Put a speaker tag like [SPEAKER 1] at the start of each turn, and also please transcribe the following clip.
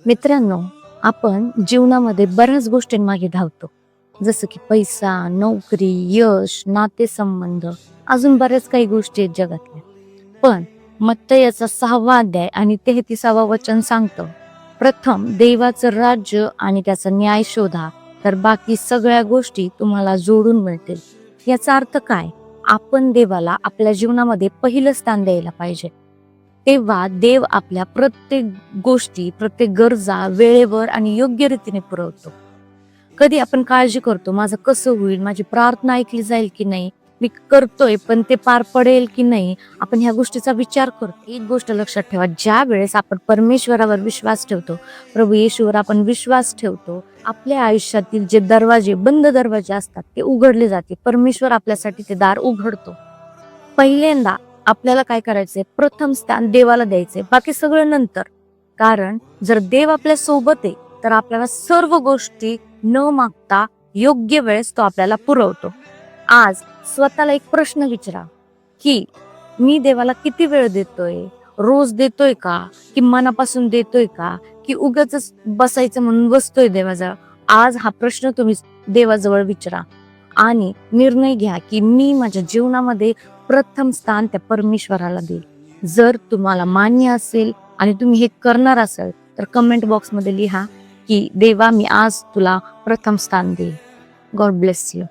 [SPEAKER 1] मित्रांनो, आपण जीवनामध्ये बऱ्याच गोष्टींमागे धावतो. जसं की पैसा, नोकरी, यश, नातेसंबंध, अजून बऱ्याच काही गोष्टी आहेत जगातल्या. पण मत्तयाचा 6वा अध्याय आणि 33वा वचन सांगतं, प्रथम देवाचं राज्य आणि त्याचा न्याय शोधा, तर बाकी सगळ्या गोष्टी तुम्हाला जोडून मिळतील. याचा अर्थ काय? आपण देवाला आपल्या जीवनामध्ये पहिलं स्थान द्यायला पाहिजे. तेव्हा देव आपल्या प्रत्येक गोष्टी, प्रत्येक गरजा वेळेवर आणि योग्य रीतीने पुरवतो. कधी आपण काळजी करतो, माझं कसं होईल, माझी प्रार्थना ऐकली जाईल की नाही, मी करतोय पण ते पार पडेल की नाही, आपण ह्या गोष्टीचा विचार करतो. एक गोष्ट लक्षात ठेवा, ज्या वेळेस आपण परमेश्वरावर विश्वास ठेवतो, प्रभू येशूवर आपण विश्वास ठेवतो, आपल्या आयुष्यातील जे दरवाजे, बंद दरवाजे असतात ते उघडले जाते. परमेश्वर आपल्यासाठी ते दार उघडतो. पहिल्यांदा आपल्याला काय करायचंय, प्रथम स्थान देवाला द्यायचंय, बाकी सगळं नंतर. कारण जर देव आपल्या सोबत आहे तर आपल्याला सर्व गोष्टी न मागता योग्य वेळेस तो आपल्याला पुरवतो. आज स्वतःला एक प्रश्न विचारा की मी देवाला किती वेळ देतोय, रोज देतोय का, की मनापासून देतोय का, की उगाच बसायचं म्हणून बसतोय देवाजवळ. आज हा प्रश्न तुम्ही देवाजवळ विचारा आणि निर्णय घ्या की मी माझ्या जीवनामध्ये प्रथम स्थान त्या परमेश्वराला देईल. जर तुम्हाला मान्य असेल आणि तुम्ही हे करणार असाल तर कमेंट बॉक्समध्ये लिहा की देवा, मी आज तुला प्रथम स्थान देईल. God bless you.